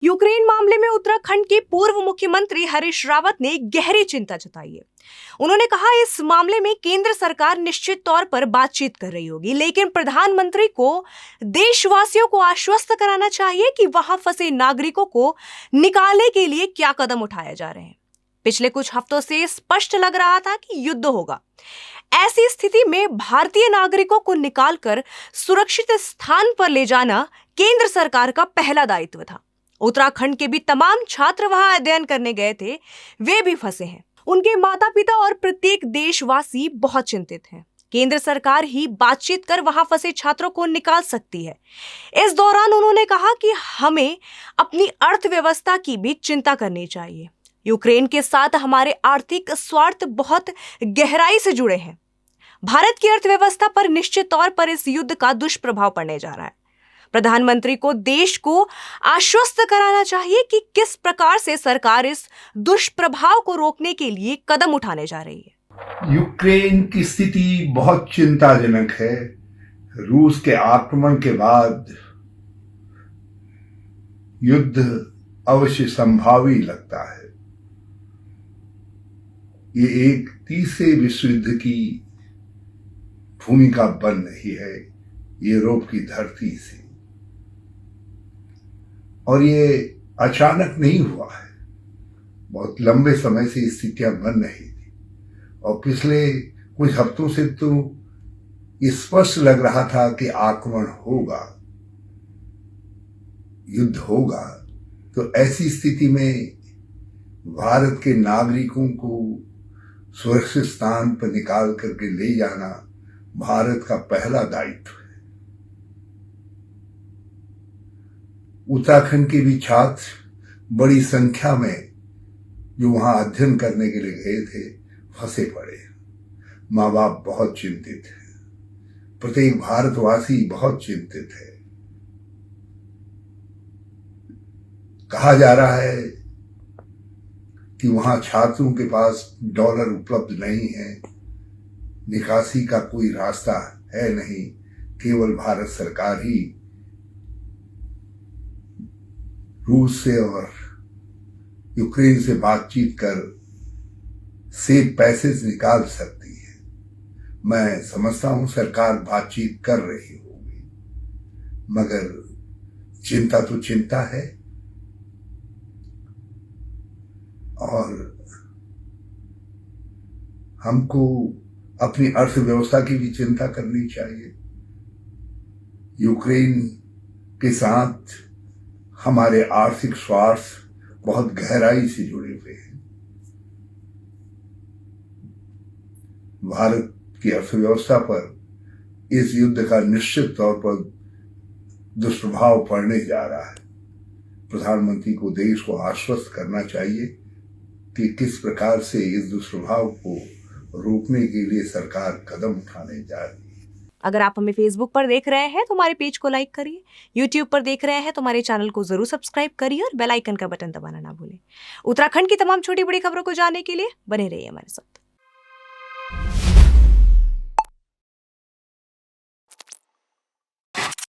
Ukraine मामले में उत्तराखंड के पूर्व मुख्यमंत्री हरीश रावत ने गहरी चिंता जताई है। उन्होंने कहा इस मामले में केंद्र सरकार निश्चित तौर पर बातचीत कर रही होगी, लेकिन प्रधानमंत्री को देशवासियों को आश्वस्त कराना चाहिए कि वहां फंसे नागरिकों को निकालने के लिए क्या कदम उठाए जा रहे हैं। पिछले कुछ हफ्तों से स्पष्ट लग रहा था कि युद्ध होगा। ऐसी स्थिति में भारतीय नागरिकों को निकालकर सुरक्षित स्थान पर ले जाना केंद्र सरकार का पहला दायित्व था। उत्तराखंड के भी तमाम छात्र वहां अध्ययन करने गए थे, वे भी फंसे हैं। उनके माता पिता और प्रत्येक देशवासी बहुत चिंतित हैं। केंद्र सरकार ही बातचीत कर वहां फंसे छात्रों को निकाल सकती है। इस दौरान उन्होंने कहा कि हमें अपनी अर्थव्यवस्था की भी चिंता करनी चाहिए। यूक्रेन के साथ हमारे आर्थिक स्वार्थ बहुत गहराई से जुड़े हैं। भारत की अर्थव्यवस्था पर निश्चित तौर पर इस युद्ध का दुष्प्रभाव पड़ने जा रहा है। प्रधानमंत्री को देश को आश्वस्त कराना चाहिए कि किस प्रकार से सरकार इस दुष्प्रभाव को रोकने के लिए कदम उठाने जा रही है। यूक्रेन की स्थिति बहुत चिंताजनक है। रूस के आक्रमण के बाद युद्ध अवश्य संभावी लगता है। ये एक तीसरे विश्व युद्ध की भूमिका बन रही है यूरोप की धरती से, और ये अचानक नहीं हुआ है। बहुत लंबे समय से स्थितियां बन रही थी, और पिछले कुछ हफ्तों से तो ये स्पष्ट लग रहा था कि आक्रमण होगा, युद्ध होगा। तो ऐसी स्थिति में भारत के नागरिकों को सुरक्षित स्थान पर निकाल करके ले जाना भारत का पहला दायित्व है। उत्तराखंड के भी छात्र बड़ी संख्या में जो वहां अध्ययन करने के लिए गए थे फंसे पड़े। माँ बाप बहुत चिंतित हैं, प्रत्येक भारतवासी बहुत चिंतित है। कहा जा रहा है कि वहां छात्रों के पास डॉलर उपलब्ध नहीं है, निकासी का कोई रास्ता है नहीं। केवल भारत सरकार ही रूस से और यूक्रेन से बातचीत कर सेफ पैसेज निकाल सकती है। मैं समझता हूं सरकार बातचीत कर रही होगी, मगर चिंता तो चिंता है। और हमको अपनी अर्थव्यवस्था की भी चिंता करनी चाहिए। यूक्रेन के साथ हमारे आर्थिक स्वार्थ बहुत गहराई से जुड़े हुए हैं। भारत की अर्थव्यवस्था पर इस युद्ध का निश्चित तौर पर दुष्प्रभाव पड़ने जा रहा है। प्रधानमंत्री को देश को आश्वस्त करना चाहिए कि किस प्रकार से इस दुष्प्रभाव को रोकने के लिए सरकार कदम उठाने जा रही है। अगर आप हमें फेसबुक पर देख रहे हैं तो हमारे पेज को लाइक करिए, यूट्यूब पर देख रहे हैं तो हमारे चैनल को जरूर सब्सक्राइब करिए और बेल आइकन का बटन दबाना ना भूलें। उत्तराखंड की तमाम छोटी बड़ी खबरों को जानने के लिए बने रहिए हमारे साथ।